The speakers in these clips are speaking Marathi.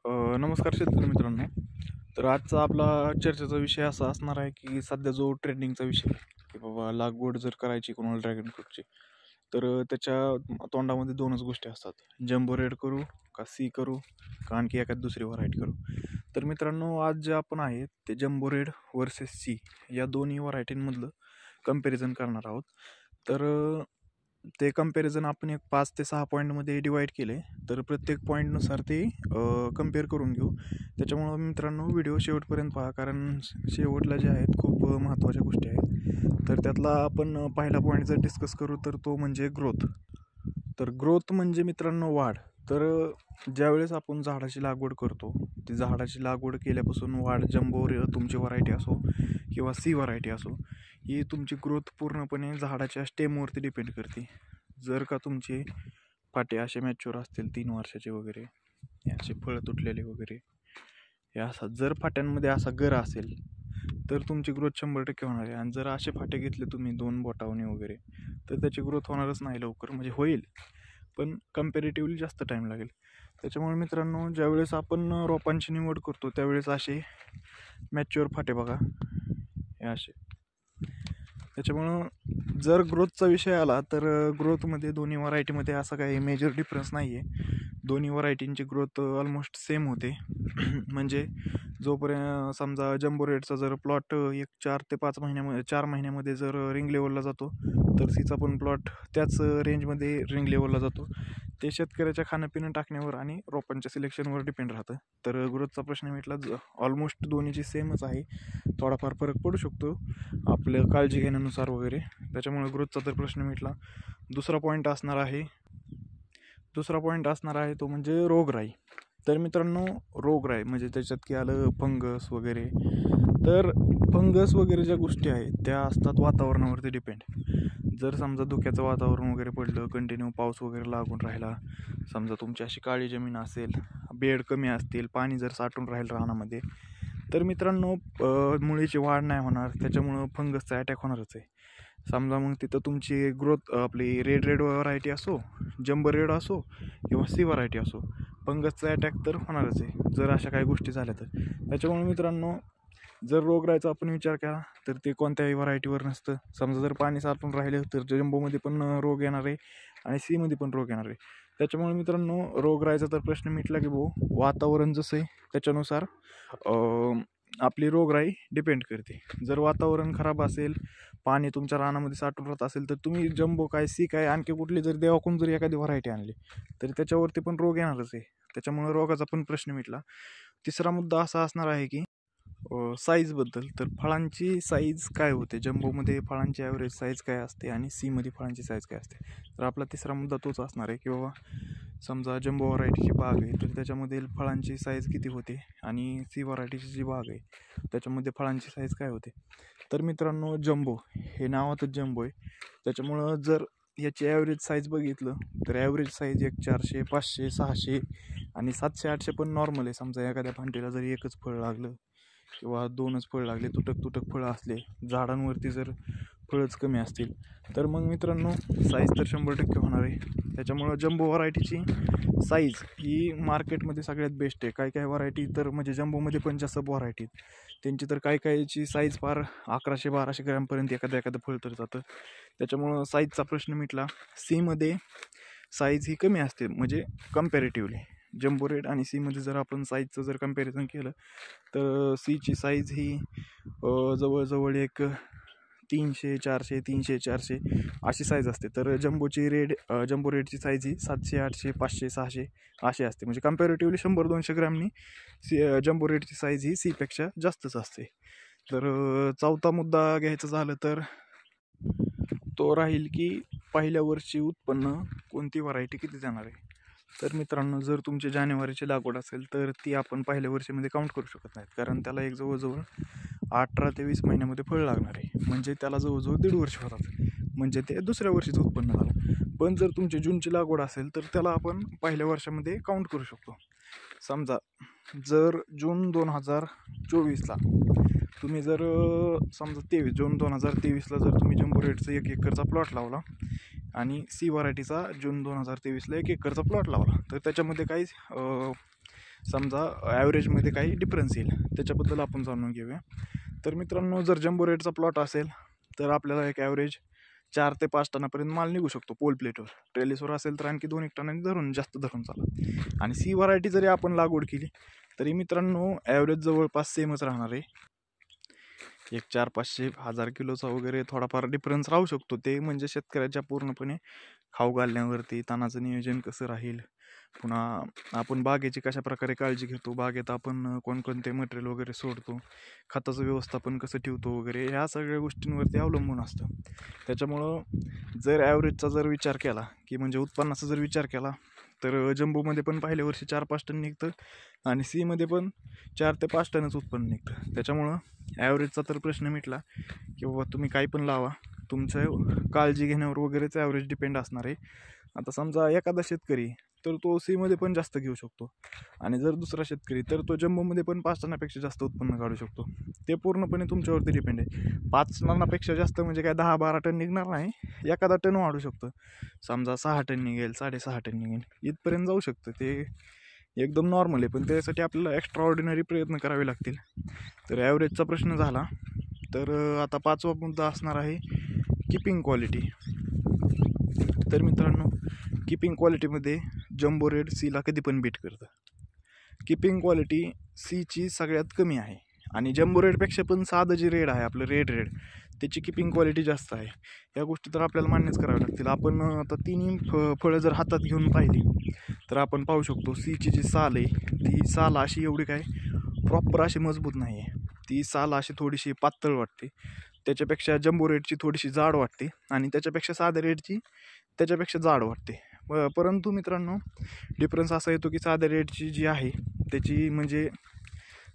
नमस्कार शेतकरी मित्रांनो. तर आजचा आपला चर्चेचा विषय असा असणार आहे की सध्या जो ट्रेंडिंगचा विषय आहे की बाबा लागवड जर करायची कोणाला ड्रॅगन फ्रूटची, तर त्याच्या तोंडामध्ये दोनच गोष्टी असतात, जम्बो रेड करू का सी करू का आणखी एखादी दुसरी व्हरायटी करू. तर मित्रांनो, आज जे आपण आहे ते जम्बो रेड वर्सेस सी या दोन्ही व्हरायटींमधलं कम्पॅरिझन करणार आहोत. तर ते कम्पॅरिझन आपण एक 5 ते 6 पॉईंटमध्ये डिवाईड केले, तर प्रत्येक पॉईंटनुसार ते कम्पेअर करून घेऊ. त्याच्यामुळं मित्रांनो, व्हिडिओ शेवटपर्यंत पहा, कारण शेवटला जे आहेत खूप महत्त्वाच्या गोष्टी आहेत. तर त्यातला आपण पहिला पॉईंट जर डिस्कस करू तर तो म्हणजे ग्रोथ. तर ग्रोथ म्हणजे मित्रांनो वाढ. तर ज्यावेळेस आपण झाडाची लागवड करतो, ती झाडाची लागवड केल्यापासून वाढ, जम्बो तुमची व्हरायटी असो किंवा सी व्हरायटी असो, ही तुमची ग्रोथ पूर्णपणे झाडाच्या स्टेमवरती डिपेंड करते. जर का तुमचे फाटे असे मॅच्युअर असतील 3 वर्षाचे वगैरे, हे असे फळं तुटलेले वगैरे, हे असा जर फाट्यांमध्ये असा गर असेल तर तुमची ग्रोथ 100% होणार आहे. आणि जर असे फाटे घेतले तुम्ही 2 बोटावणी वगैरे, तर त्याची ग्रोथ होणारच नाही लवकर. म्हणजे होईल पण कम्पॅरेटिव्हली जास्त टाईम लागेल. त्याच्यामुळे मित्रांनो, ज्यावेळेस आपण रोपांची निवड करतो त्यावेळेस असे मॅच्युअर फाटे बघा, हे असे. त्याच्यामुळं जर ग्रोथचा विषय आला तर ग्रोथमध्ये दोन्ही व्हरायटीमध्ये असा काही मेजर डिफरन्स नाही आहे. दोन्ही व्हरायटींची ग्रोथ ऑलमोस्ट सेम होते. म्हणजे जोपर्यंत समजा जम्बो रेडचा जर प्लॉट एक 4 ते 5 महिन्यामध्ये 4 महिन्यामध्ये जर रिंग लेवलला जातो, तर सीचा पण प्लॉट त्याच रेंजमध्ये रिंग लेवलला जातो. ते शेतकऱ्याच्या खाणंपिणं टाकण्यावर आणि रोपांच्या सिलेक्शनवर डिपेंड राहतं. तर ग्रोथचा प्रश्न म्हटला ऑलमोस्ट दोन्हीची सेमच आहे. थोडाफार फरक पडू शकतो आपलं काळजी घेण्यानुसार वगैरे. त्याच्यामुळे ग्रोथचा तर प्रश्न मिटला. दुसरा पॉईंट असणार आहे तो म्हणजे रोगराई. तर मित्रांनो, रोगराई म्हणजे त्याच्यात की आलं फंगस वगैरे. तर फंगस वगैरे ज्या गोष्टी आहेत त्या असतात वातावरणावरती डिपेंड. जर समजा धुक्याचं वातावरण वगैरे पडलं, कंटिन्यू पाऊस वगैरे लागून राहिला, समजा तुमची अशी काळी जमीन असेल, बेड कमी असतील, पाणी जर साठून राहील रानामध्ये, तर मित्रांनो मुळीची वाढ नाही होणार. त्याच्यामुळं फंगसचा अटॅक होणारच आहे. समजा मग तिथं तुमची ग्रोथ आपली रेड व्हरायटी असो, जम्बो रेड असो किंवा सी व्हरायटी असो, फंगसचा अटॅक तर होणारच आहे जर अशा काही गोष्टी झाल्या तर. त्याच्यामुळे मित्रांनो, जर रोगराईचा आपण विचार केला तर ते कोणत्याही व्हरायटीवर नसतं. समजा जर पाणी साठून राहिलं तर जम्बोमध्ये पण रोग येणार आहे आणि सीमध्ये पण रोग येणार आहे. त्याच्यामुळे मित्रांनो, रोगराईचा तर प्रश्न मिटला की वातावरण जसं आहे त्याच्यानुसार आपली रोगराई डिपेंड करते. जर वातावरण खराब असेल, पाणी तुमच्या रानामध्ये साठून राहत असेल, तर तुम्ही जम्बो काय सी काय आणखी कुठली जर देवाकून जर एखादी व्हरायटी आणली तरी त्याच्यावरती पण रोग येणारच आहे. त्याच्यामुळे रोगाचा पण प्रश्न मिटला. तिसरा मुद्दा असा असणार आहे की साईजबद्दल. तर फळांची साईज काय होते, जम्बोमध्ये फळांची ॲव्हरेज साईज काय असते आणि सीमध्ये फळांची साईज काय असते. तर आपला तिसरा मुद्दा तोच असणार आहे की बाबा समजा जम्बो व्हरायटीची बाग आहे तर त्याच्यामध्ये फळांची साईज किती होते आणि सी व्हरायटीची जी बाग आहे त्याच्यामध्ये फळांची साईज काय होते. तर मित्रांनो, जम्बो हे नावातच जम्बो आहे. त्याच्यामुळं जर याची ॲव्हरेज साईज बघितलं तर ॲव्हरेज साईज एक 400, 500, 600 आणि 700, 800 पण नॉर्मल आहे. समजा एखाद्या फांटीला जरी एकच फळ लागलं किंवा 2च फळ लागले, तुटक फळं असले, झाडांवरती जर फळंच कमी असतील, तर मग मित्रांनो साईज तर 100% होणार आहे. त्याच्यामुळं जम्बो व्हरायटीची साईज ही मार्केटमध्ये सगळ्यात बेस्ट आहे. काही व्हरायटी तर म्हणजे जम्बोमध्ये पण जास्त व्हरायटी त्यांची तर काहीची साईज फार 1100-1200 ग्रॅमपर्यंत एखादं फळ तर जातं. त्याच्यामुळं साईजचा प्रश्न मिटला. सीमध्ये साईज ही कमी असते म्हणजे कम्पॅरेटिव्हली. जम्बो रेड आणि सीमध्ये जर आपण साईजचं जर कम्पॅरिझन केलं तर सीची साईज ही जवळजवळ एक 300, 400, 300, 400 अशी साईज असते. तर जम्बो रेडची साईज ही 700, 800, 500, 600 अशी असते. म्हणजे कम्पॅरेटिव्हली 100-200 ग्रॅमनी जम्बो रेडची साईज ही सीपेक्षा जास्तच असते. तर चौथा मुद्दा घ्यायचा झालं तर तो राहील की पहिल्या वर्षी उत्पन्न कोणती व्हरायटी किती जाणार आहे. तर मित्रांनो, जर तुमची जानेवारीची लागवड असेल तर ती आपण पहिल्या वर्षामध्ये काउंट करू शकत नाहीत, कारण त्याला एक जवळजवळ 18 ते 20 महिन्यामध्ये फळ लागणार आहे. म्हणजे त्याला जवळजवळ 1.5 वर्ष होतात. म्हणजे ते दुसऱ्या वर्षीचं उत्पन्न झालं. पण जर तुमची जूनची लागवड असेल तर त्याला आपण पहिल्या वर्षामध्ये काउंट करू शकतो. समजा जर जून 2024ला तुम्ही जर समजा जून 2023ला जर तुम्ही जम्बो रेडचा 1 एकरचा प्लॉट लावला आणि सी व्हरायटीचा जून 2023ला 1 एकरचा प्लॉट लावला, तर त्याच्यामध्ये काही समजा ॲव्हरेजमध्ये काही डिफरन्स येईल, त्याच्याबद्दल आपण जाणून घेऊया. तर मित्रांनो, जर जम्बो रेडचा प्लॉट असेल तर आपल्याला एक ॲव्हरेज 4 ते 5 टनापर्यंत माल निघू शकतो पोल प्लेटवर. ट्रेलिसवर असेल तर आणखी 2-1 टनांनी जास्त धरून चाला. आणि सी व्हरायटी जरी आपण लागवड केली तरी मित्रांनो ॲव्हरेज जवळपास सेमच राहणार आहे. एक 400-500 किलोचा वगैरे थोडाफार डिफरन्स राहू शकतो. ते म्हणजे शेतकऱ्याच्या पूर्णपणे खाऊ घालण्यावरती, तणाचं नियोजन कसं राहील, पुन्हा आपण बागेची कशा प्रकारे काळजी घेतो, बागेत आपण कोणकोणते मटेरियल वगैरे सोडतो, खताचं व्यवस्थापन कसं ठेवतो वगैरे, ह्या सगळ्या गोष्टींवरती अवलंबून असतं. त्याच्यामुळं जर ॲव्हरेजचा जर विचार केला की म्हणजे उत्पन्नाचा जर विचार केला तर जम्बोमध्ये पण पहिल्या वर्षी 4-5 टन निघतं आणि सीमध्ये पण 4 ते 5 टनच उत्पन्न निघतं. त्याच्यामुळं ॲव्हरेजचा तर प्रश्न मिटला की बाबा तुम्ही काही पण लावा, तुमचं काळजी घेण्यावर वगैरेच ॲव्हरेज डिपेंड असणार आहे. आता समजा एखादा शेतकरी तर तो सीमध्ये पण जास्त घेऊ शकतो आणि जर दुसरा शेतकरी तर तो जम्बोमध्ये पण 5 टनापेक्षा जास्त उत्पन्न काढू शकतो. ते पूर्णपणे तुमच्यावरती डिपेंड आहे. 5 टनापेक्षा जास्त म्हणजे काय 10-12 टन निघणार नाही, एखादा टन वाढू शकतं. समजा 6 टन निघेल, 6.5 टन निघेल, इथपर्यंत जाऊ शकतं. ते एकदम नॉर्मल आहे, पण त्यासाठी आपल्याला एक्स्ट्रा ऑर्डिनरी प्रयत्न करावे लागतील. तर ॲव्हरेजचा प्रश्न झाला. तर आता 5वा मुद्दा असणार आहे किपिंग क्वालिटी. तर मित्रांनो, किपिंग क्वालिटीमध्ये जम्बो रेड सीला कधी पण बीट करतं. किपिंग क्वालिटी सीची सगळ्यात कमी आहे आणि जम्बो रेडपेक्षा पण साधं जे रेड आहे आपलं रेड त्याची किपिंग क्वालिटी जास्त आहे. या गोष्टी तर आपल्याला मान्यच कराव्या लागतील. आपण आता तिन्ही फळं जर हातात घेऊन पाहिली तर आपण पाहू शकतो सीची जी साल आहे ती साल अशी एवढी काय प्रॉपर अशी मजबूत नाही आहे. ती साल अशी थोडीशी पातळ वाटते. त्याच्यापेक्षा जम्बो रेडची थोडीशी जाड वाटते आणि त्याच्यापेक्षा साध्या रेडची त्याच्यापेक्षा जाड वाटते. परंतु मित्रांनो, डिफरन्स असा येतो की साध्या रेडची जी आहे त्याची म्हणजे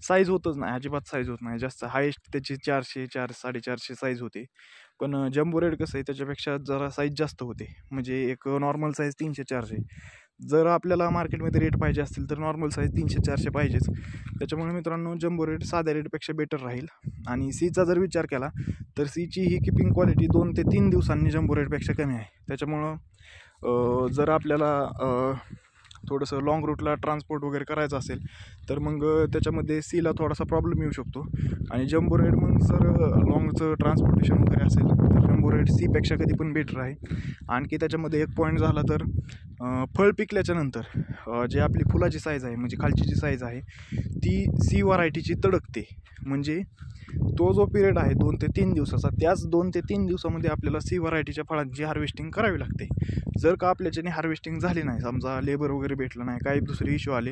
साईज होतच नाही, अजिबात साईज होत नाही. जास्त हायेस्ट त्याची 400-400-450 साईज होते. पण जम्बो रेड कसं आहे त्याच्यापेक्षा जरा साईज जास्त होते. म्हणजे एक नॉर्मल साईज 300-400. जर आपल्याला मार्केटमध्ये रेट पाहिजे असतील तर नॉर्मल साईज 300-400 पाहिजेच. त्याच्यामुळे मित्रांनो, जम्बो रेड साध्या रेडपेक्षा बेटर राहील. आणि सीचा जर विचार केला तर सीची ही किपिंग क्वालिटी 2 ते 3 दिवसांनी जम्बो रेडपेक्षा कमी आहे. त्याच्यामुळं जर आपल्याला थोडंसं लाँग रूटला ट्रान्सपोर्ट वगैरे करायचं असेल तर मग त्याच्यामध्ये सीला थोडासा प्रॉब्लेम येऊ शकतो. आणि जम्बो रेड मग जर लाँगचं ट्रान्सपोर्टेशन वगैरे असेल तर जम्बो रेड सीपेक्षा कधी पण बेटर आहे. आणखी त्याच्यामध्ये एक पॉईंट झाला तर फळ पिकल्याच्या नंतर जे आपली फुलाची साईज आहे म्हणजे खालची जी साईज आहे ती सी व्हरायटीची तडकते. म्हणजे तो जो पिरियड आहे 2 ते 3 दिवसाचा, त्याच 2 ते 3 दिवसामध्ये आपल्याला सी व्हरायटीच्या फळांची हार्वेस्टिंग करावी लागते. जर का आपल्याच्याने हार्वेस्टिंग झाली नाही, समजा लेबर वगैरे भेटलं नाही, काही दुसरे इश्यू आले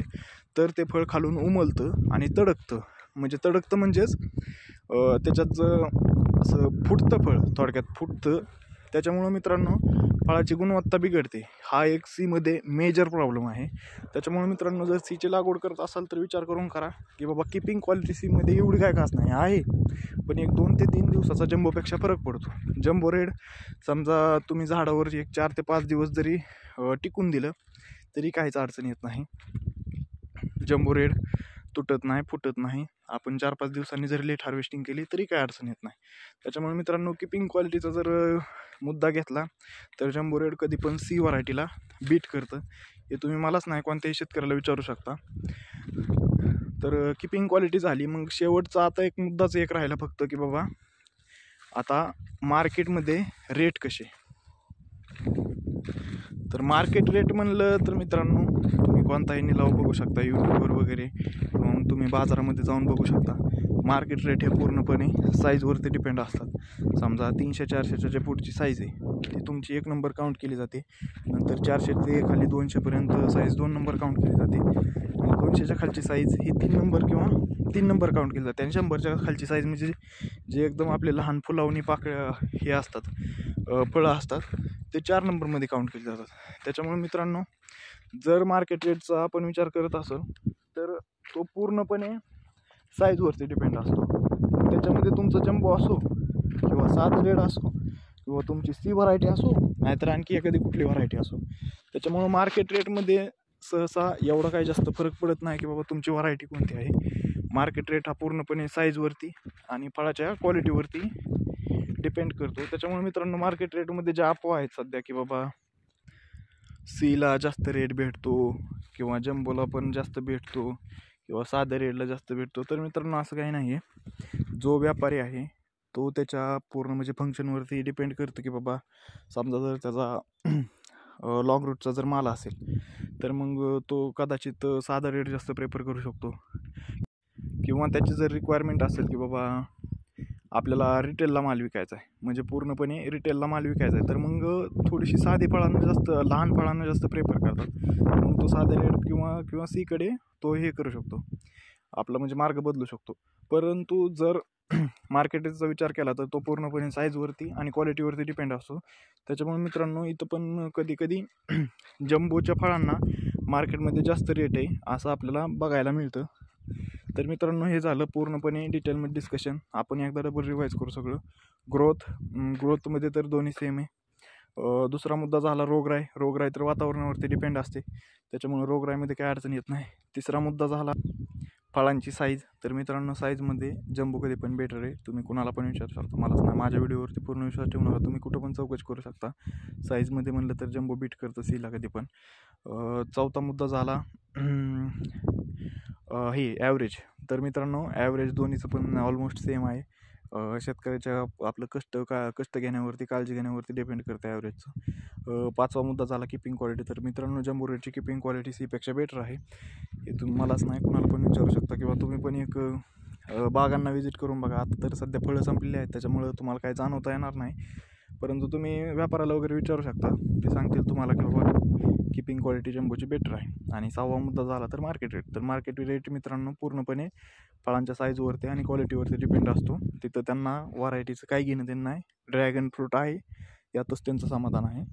तर ते फळ खालून उमलतं आणि तडकतं. म्हणजे तडकतं म्हणजेच त्याच्यात असं फुटतं, फळ थोडक्यात फुटतं. त्याच्यामुळं मित्रांनो फळाची गुणवत्ता बिघडते. हा एक सीमध्ये मेजर प्रॉब्लेम आहे. त्याच्यामुळे मित्रांनो, जर सीची लागवड करत असाल तर विचार करून करा की बाबा किपिंग क्वालिटी सीमध्ये एवढी काय खास नाही आहे, पण एक 2 ते 3 दिवसाचा जम्बोपेक्षा फरक पडतो. जम्बो रेड समजा तुम्ही झाडावर एक 4 ते 5 दिवस जरी टिकून दिलं तरी काहीच अडचण येत नाही. जम्बो रेड तुटत नाही, फुटत नाही. आपण 4-5 दिवसांनी जरी लेट हार्वेस्टिंग केली तरी काय अडचण येत नाही. त्याच्यामुळे मित्रांनो, किपिंग क्वालिटीचा जर मुद्दा घेतला तर जम्बो रेड कधी पण सी व्हरायटीला बीट करतं. हे तुम्ही मलाच नाही कोणत्याही शेतकऱ्याला विचारू शकता. तर किपिंग क्वालिटी झाली. मग शेवटचा आता एक मुद्दाच एक राहिला फक्त की बाबा आता मार्केटमध्ये रेट कसे. तर मार्केट रेट म्हणलं तर मित्रांनो, तुम्ही कोणताही निलाव बघू शकता यूट्यूबवर वगैरे, मग तुम्ही बाजारामध्ये जाऊन बघू शकता. मार्केट रेट हे पूर्णपणे साईजवरती डिपेंड असतात. समजा 300-400च्या जे पुढची साईज आहे ती तुमची 1 नंबर काउंट केली जाते. नंतर 400 ते खाली 200पर्यंत साईज 2 नंबर काउंट केली जाते. आणि 200च्या खालची साईज ही 3 नंबर किंवा 3 नंबर काउंट केली जाते. आणि 100च्या खालची साईज म्हणजे जे एकदम आपले लहान फुलावणी पाकळ्या हे असतात, फळं असतात, ते 4 नंबरमध्ये काउंट केले जातात. त्याच्यामुळे मित्रांनो, जर मार्केट रेटचा आपण विचार करत असेल तर तो पूर्णपणे साईजवरती डिपेंड असतो. त्याच्यामध्ये तुमचं जम्बो असो किंवा 7 रेड असो किंवा तुमची सी व्हरायटी असो नाहीतर आणखी एखादी कुठली व्हरायटी असो, त्याच्यामुळं मार्केट रेटमध्ये सहसा एवढा काही जास्त फरक पडत नाही की बाबा तुमची व्हरायटी कोणती आहे. मार्केट रेट हा पूर्णपणे साईजवरती आणि फळाच्या क्वालिटीवरती डिपेंड करतो. त्याच्यामुळे मित्रांनो, मार्केट रेटमध्ये ज्या अफवा आहेत सध्या की बाबा सीला जास्त रेट भेटतो किंवा जम्बोला पण जास्त भेटतो किंवा साध्या रेटला जास्त भेटतो. तर मित्रांनो असं काही नाही आहे. जो व्यापारी आहे तो त्याच्या पूर्ण म्हणजे फंक्शनवरती डिपेंड करतं की बाबा समजा जर त्याचा लॉंग रूटचा जर माल असेल तर मग तो कदाचित साधा रेट जास्त प्रेफर करू शकतो. किंवा त्याची जर रिक्वायरमेंट असेल की बाबा आपल्याला रिटेलला माल विकायचा आहे म्हणजे पूर्णपणे रिटेलला माल विकायचा आहे तर मग थोडीशी साधी फळांना जास्त लहान फळांना जास्त प्रेफर करतात. मग तो साध्या रेट किंवा सीकडे तो हे करू शकतो आपला म्हणजे मार्ग बदलू शकतो. परंतु जर मार्केटचा विचार केला तर तो पूर्णपणे साईजवरती आणि क्वालिटीवरती डिपेंड असतो. त्याच्यामुळे मित्रांनो इथं पण कधी कधी जम्बोच्या फळांना मार्केटमध्ये जास्त रेट आहे असं आपल्याला बघायला मिळतं. तर मित्रांनो हे झालं पूर्णपणे डिटेलमध्ये डिस्कशन. आपण एकदा डबल रिवाईज करू सगळं. ग्रोथमध्ये तर दोन्ही सेम आहे. दुसरा मुद्दा झाला रोगराई तर वातावरणावरती डिपेंड असते त्याच्यामुळे रोगराईमध्ये काही अडचण येत नाही. तिसरा मुद्दा झाला फळांची साईज. तर मित्रांनो साईजमध्ये जम्बो कधी पण बेटर आहे. तुम्ही कुणाला पण विचारू शकता, मलाच नाही, माझ्या व्हिडिओवरती पूर्ण विश्वास ठेवू नका. तुम्ही कुठं पण चौकशी करू शकता. साईजमध्ये म्हणलं तर जम्बो बीट करतं सीला कधी पण. चौथा मुद्दा झाला हे ॲव्हरेज. तर मित्रांनो ॲव्हरेज दोन्हीचं पण ऑलमोस्ट सेम आहे. शेतकऱ्याच्या आपलं कष्ट घेण्यावरती काळजी घेण्यावरती डिपेंड करतं ॲव्हरेजचं. पाचवा मुद्दा झाला किपिंग क्वालिटी. तर मित्रांनो जम्बो रेटची किपिंग क्वालिटी सीपेक्षा बेटर आहे. हे तुम्ही मलाच नाही कुणाला पण विचारू शकता किंवा तुम्ही पण एक बागांना व्हिजिट करून बघा. आता तर सध्या फळं संपलेली आहेत त्याच्यामुळं तुम्हाला काही जाणवता येणार नाही, परंतु तुम्ही व्यापाराला वगैरे विचारू शकता, ते सांगतील तुम्हाला की बाबा किपिंग क्वालिटी जम्बोची बेटर आहे. आणि सहावा मुद्दा झाला तर मार्केट रेट. तर मार्केट रेट मित्रांनो पूर्णपणे फळांच्या साईजवरती आणि क्वालिटीवरती डिपेंड असतो. तिथं त्यांना व्हरायटीचं काही घेणं देणं नाही. ड्रॅगन फ्रूट आहे यातच त्यांचं समाधान आहे.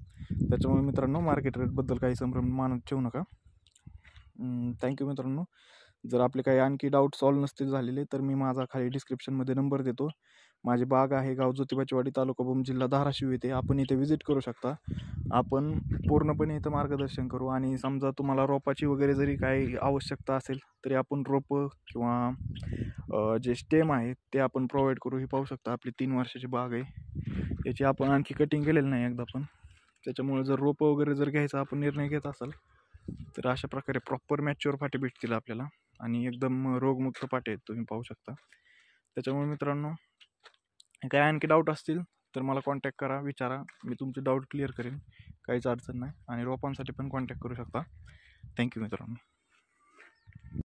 त्याच्यामुळे मित्रांनो मार्केट रेटबद्दल काही संभ्रम मानत ठेवू नका. थँक्यू मित्रांनो. जर आपले काही आणखी डाऊट सॉल्व नसतील झालेले तर मी माझा खाली डिस्क्रिप्शनमध्ये नंबर देतो. माझी बाग आहे गाव ज्योतिबाची वाडी, तालुका भूम, जिल्हा धाराशिव येथे. आपण इथे व्हिजिट करू शकता. आपण पूर्णपणे इथं मार्गदर्शन करू. आणि समजा तुम्हाला रोपाची वगैरे जरी काही आवश्यकता असेल तरी आपण रोपं किंवा जे स्टेम आहे ते आपण प्रोव्हाइड करू. हे पाहू शकता आपली 3 वर्षाची बाग आहे. याची आपण आणखी कटिंग केलेलं नाही एकदा पण. त्याच्यामुळे जर रोपं वगैरे जर घ्यायचा आपण निर्णय घेत असाल तर अशा प्रकारे प्रॉपर मॅच्युअर फाटे भेटतील आपल्याला आणि एकदम रोगमुक्त पाटे आहेत, तुम्ही पाहू शकता. त्याच्यामुळे मित्रांनो काय आणखी डाऊट असतील तर मला कॉन्टॅक्ट करा, विचारा, मी तुमचे डाऊट क्लिअर करेन, काहीच अडचण नाही. आणि रोपांसाठी पण कॉन्टॅक्ट करू शकता. थँक्यू मित्रांनो.